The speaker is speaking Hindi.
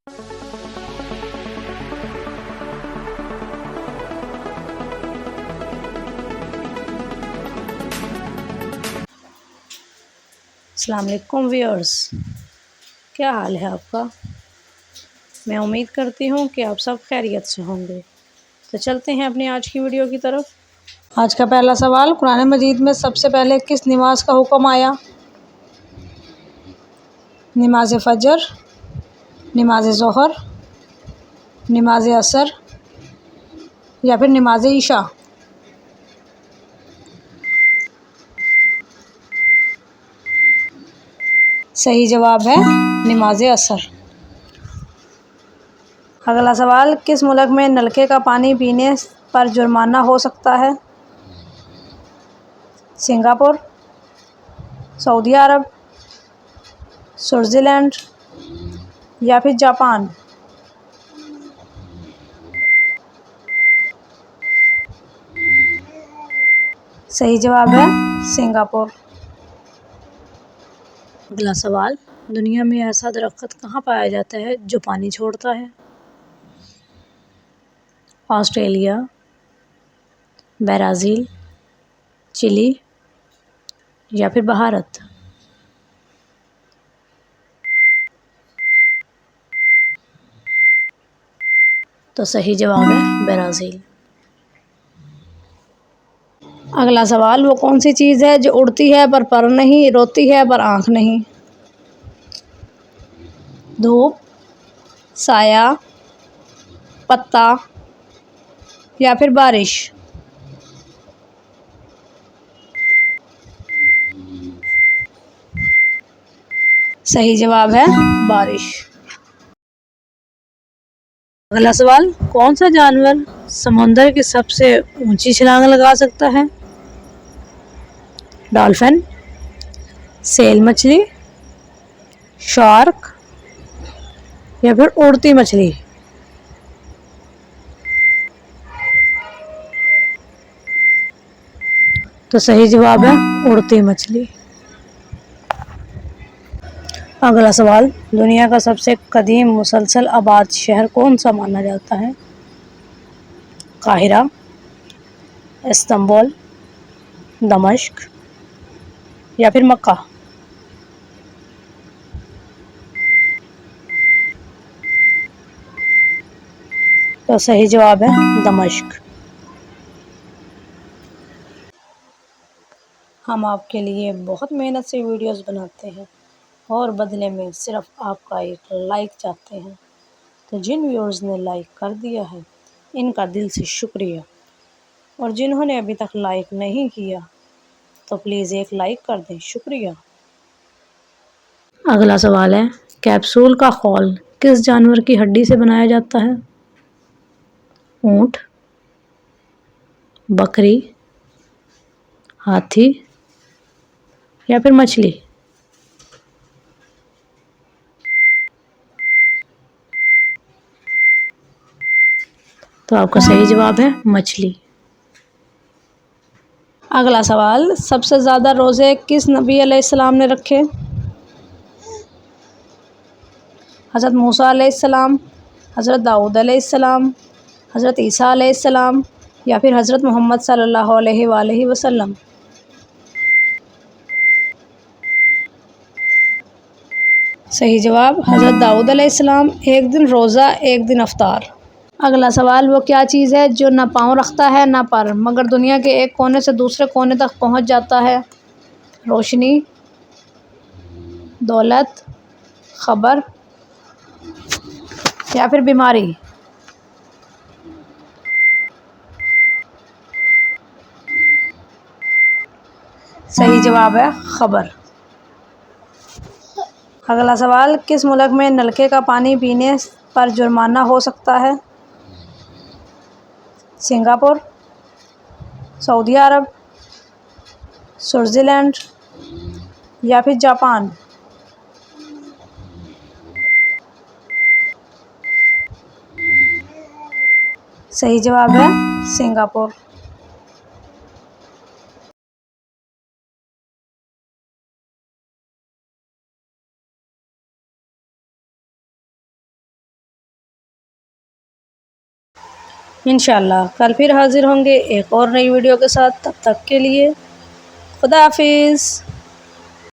अस्सलाम वालेकुम व्यूअर्स, क्या हाल है आपका। मैं उम्मीद करती हूँ कि आप सब खैरियत से होंगे। तो चलते हैं अपनी आज की वीडियो की तरफ। आज का पहला सवाल, कुरान मजीद में सबसे पहले किस नमाज का हुक्म आया। नमाज फ़जर, नमाज ज़ोहर, नमाज असर या फिर नमाज ईशा। सही जवाब है नमाज असर। अगला सवाल, किस मुल्क में नलके का पानी पीने पर जुर्माना हो सकता है। सिंगापुर, सऊदी अरब, स्विट्ज़रलैंड या फिर जापान। सही जवाब है सिंगापुर। अगला सवाल, दुनिया में ऐसा दरख्त कहाँ पाया जाता है जो पानी छोड़ता है। ऑस्ट्रेलिया, ब्राज़ील, चिली या फिर भारत। तो सही जवाब है ब्राज़ील। अगला सवाल, वो कौन सी चीज़ है जो उड़ती है पर नहीं, रोती है पर आँख नहीं। धूप, साया, पत्ता या फिर बारिश। सही जवाब है बारिश। अगला सवाल, कौन सा जानवर समुद्र की सबसे ऊंची छलांग लगा सकता है। डॉल्फिन, सेल मछली, शार्क या फिर उड़ती मछली। तो सही जवाब है उड़ती मछली। अगला सवाल, दुनिया का सबसे कदीम मुसलसल आबाद शहर कौन सा माना जाता है। काहिरा, इस्तांबुल, दमिश्क या फिर मक्का। तो सही जवाब है दमिश्क। हम आपके लिए बहुत मेहनत से वीडियोस बनाते हैं और बदले में सिर्फ आपका एक लाइक चाहते हैं। तो जिन व्यूअर्स ने लाइक कर दिया है इनका दिल से शुक्रिया, और जिन्होंने अभी तक लाइक नहीं किया तो प्लीज़ एक लाइक कर दें, शुक्रिया। अगला सवाल है, कैप्सूल का खोल किस जानवर की हड्डी से बनाया जाता है। ऊँट, बकरी, हाथी या फिर मछली। तो आपका सही जवाब है मछली। अगला सवाल, सबसे ज़्यादा रोज़े किस नबी अलैहिस्सलाम ने रखे। हज़रत मूसा अलैहिस्सलाम, हज़रत दाऊद अलैहिस्सलाम, हज़रत ईसा अलैहिस्सलाम या फिर हज़रत मोहम्मद सल्लल्लाहु अलैहि वसल्लम। सही जवाब हज़रत दाऊद अलैहिस्सलाम, एक दिन रोज़ा एक दिन अफ्तार। अगला सवाल, वो क्या चीज़ है जो ना पाँव रखता है ना पर, मगर दुनिया के एक कोने से दूसरे कोने तक पहुंच जाता है। रोशनी, दौलत, खबर या फिर बीमारी। सही जवाब है खबर। अगला सवाल, किस मुल्क में नलके का पानी पीने पर जुर्माना हो सकता है। सिंगापुर, सऊदी अरब, स्विट्ज़रलैंड या फिर जापान। सही जवाब है सिंगापुर। इंशाल्लाह कल फिर हाज़िर होंगे एक और नई वीडियो के साथ। तब तक के लिए खुदा हाफिज़।